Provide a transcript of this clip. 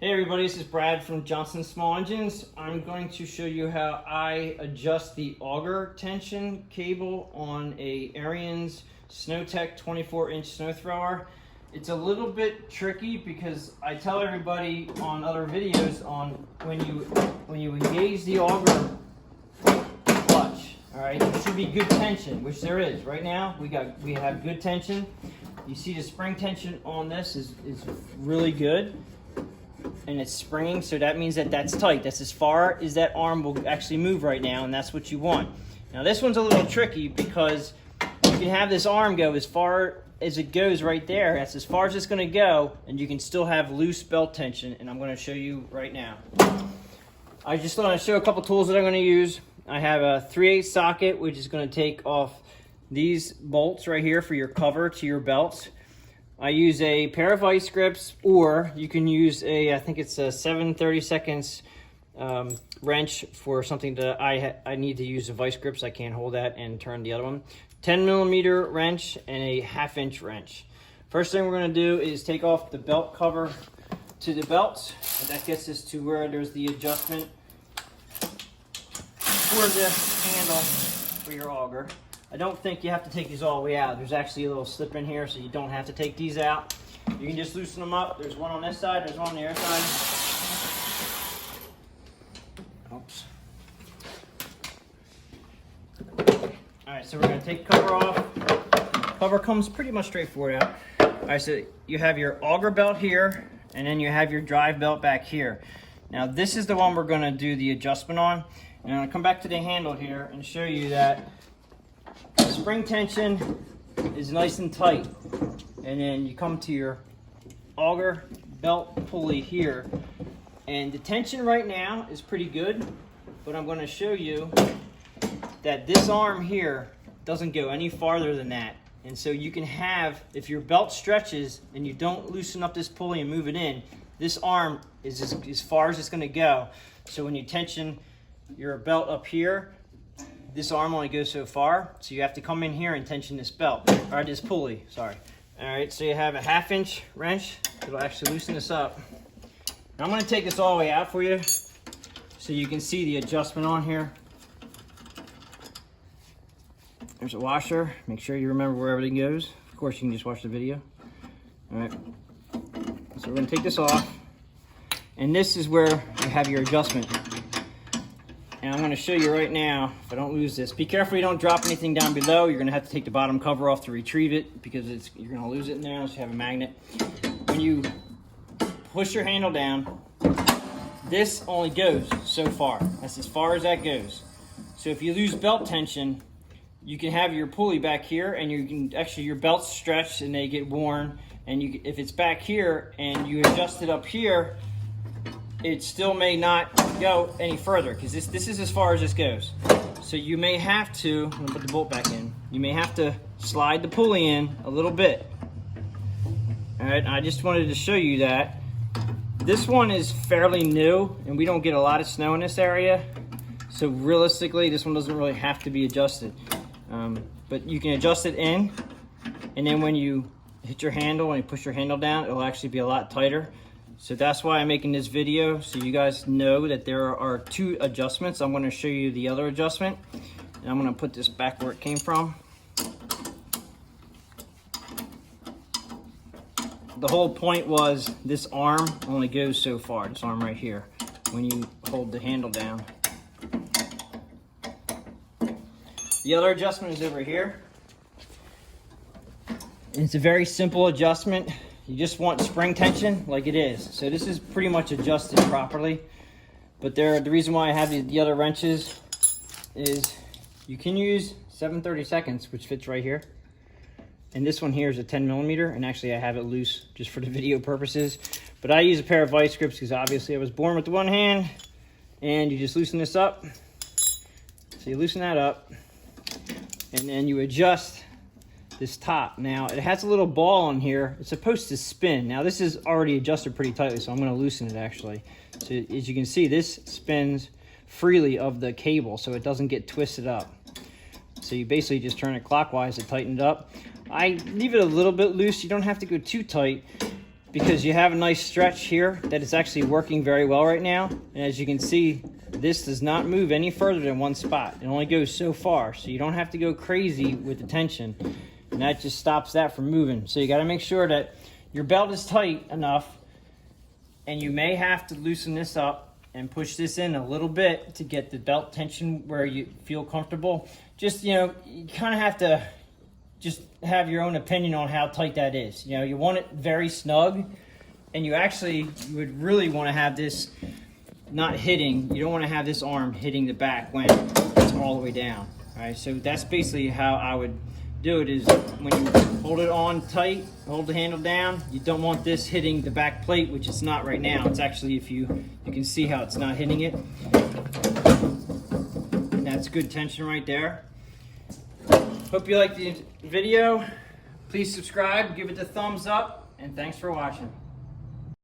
Hey everybody, this is Brad from Johnson Small Engines. I'm going to show you how I adjust the auger tension cable on a Ariens Sno Tek 24-inch snow thrower. It's a little bit tricky because I tell everybody on other videos on when you engage the auger clutch, all right, there should be good tension, which there is. Right now we have good tension. You see the spring tension on this is really good. And it's springing, so that means that that's tight. That's as far as that arm will actually move right now, and that's what you want. Now this one's a little tricky because you can have this arm go as far as it goes right there. That's as far as it's going to go, and you can still have loose belt tension, and I'm going to show you right now. I just want to show a couple tools that I'm going to use. I have a 3/8 socket, which is going to take off these bolts right here for your cover to your belts. I use a pair of vice grips, or you can use I think it's a 7/32 wrench for something that I need to use the vice grips. I can't hold that and turn the other one. 10mm wrench and a 1/2 inch wrench. First thing we're going to do is take off the belt cover to the belts. And that gets us to where there's the adjustment for the handle for your auger. I don't think you have to take these all the way out. There's actually a little slip in here, so you don't have to take these out. You can just loosen them up. There's one on this side, there's one on the other side. Oops. Alright, so we're going to take the cover off. Cover comes pretty much straightforward out. Alright, so you have your auger belt here, and then you have your drive belt back here. Now this is the one we're going to do the adjustment on. And I'm going to come back to the handle here and show you that spring tension is nice and tight, and then you come to your auger belt pulley here, and the tension right now is pretty good, but I'm going to show you that this arm here doesn't go any farther than that. And so you can have, if your belt stretches and you don't loosen up this pulley and move it in, this arm is as far as it's going to go. So when you tension your belt up here, this arm only goes so far, so you have to come in here and tension this belt, or this pulley, sorry. All right, so you have a 1/2 inch wrench. It'll actually loosen this up. Now I'm gonna take this all the way out for you so you can see the adjustment on here. There's a washer. Make sure you remember where everything goes. Of course, you can just watch the video. All right, so we're gonna take this off, and this is where you have your adjustment. And I'm going to show you right now, if I don't lose this. Be careful you don't drop anything down below. You're going to have to take the bottom cover off to retrieve it because you're going to lose it now, so you have a magnet. When you push your handle down, this only goes so far. That's as far as that goes. So if you lose belt tension, you can have your pulley back here, and you can actually, your belts stretch and they get worn. And if it's back here and you adjust it up here, it still may not go any further because this is as far as this goes. So you may have to, I'm gonna put the bolt back in, you may have to slide the pulley in a little bit. All right, I just wanted to show you that. This one is fairly new and we don't get a lot of snow in this area. So realistically, this one doesn't really have to be adjusted. But you can adjust it in, and then when you hit your handle and you push your handle down, it'll actually be a lot tighter. So that's why I'm making this video, so you guys know that there are 2 adjustments. I'm going to show you the other adjustment, and I'm going to put this back where it came from. The whole point was this arm only goes so far, this arm right here, when you hold the handle down. The other adjustment is over here. It's a very simple adjustment. You just want spring tension like it is. So this is pretty much adjusted properly. But the reason why I have the other wrenches is you can use 7/32, which fits right here. And this one here is a 10mm, and actually I have it loose just for the video purposes. But I use a pair of vice grips because obviously I was born with the one hand. And you just loosen this up. So you loosen that up, and then you adjust this top. Now it has a little ball in here. It's supposed to spin. Now this is already adjusted pretty tightly, so I'm going to loosen it actually. So as you can see, this spins freely of the cable, so it doesn't get twisted up. So you basically just turn it clockwise to tighten it up. I leave it a little bit loose. You don't have to go too tight. because you have a nice stretch here that is actually working very well right now. And as you can see, this does not move any further than one spot. It only goes so far, so you don't have to go crazy with the tension. And that just stops that from moving. So you got to make sure that your belt is tight enough, and you may have to loosen this up and push this in a little bit to get the belt tension where you feel comfortable. Just, you know, you kind of have to just have your own opinion on how tight that is. You know, you want it very snug, and you would really want to have this not hitting. You don't want to have this arm hitting the back when it's all the way down. All right, so that's basically how I would do it, is when you hold it on tight, hold the handle down, you don't want this hitting the back plate, which it's not right now. It's actually, if you can see how it's not hitting it. And that's good tension right there. Hope you liked the video. Please subscribe, give it the thumbs up, and thanks for watching.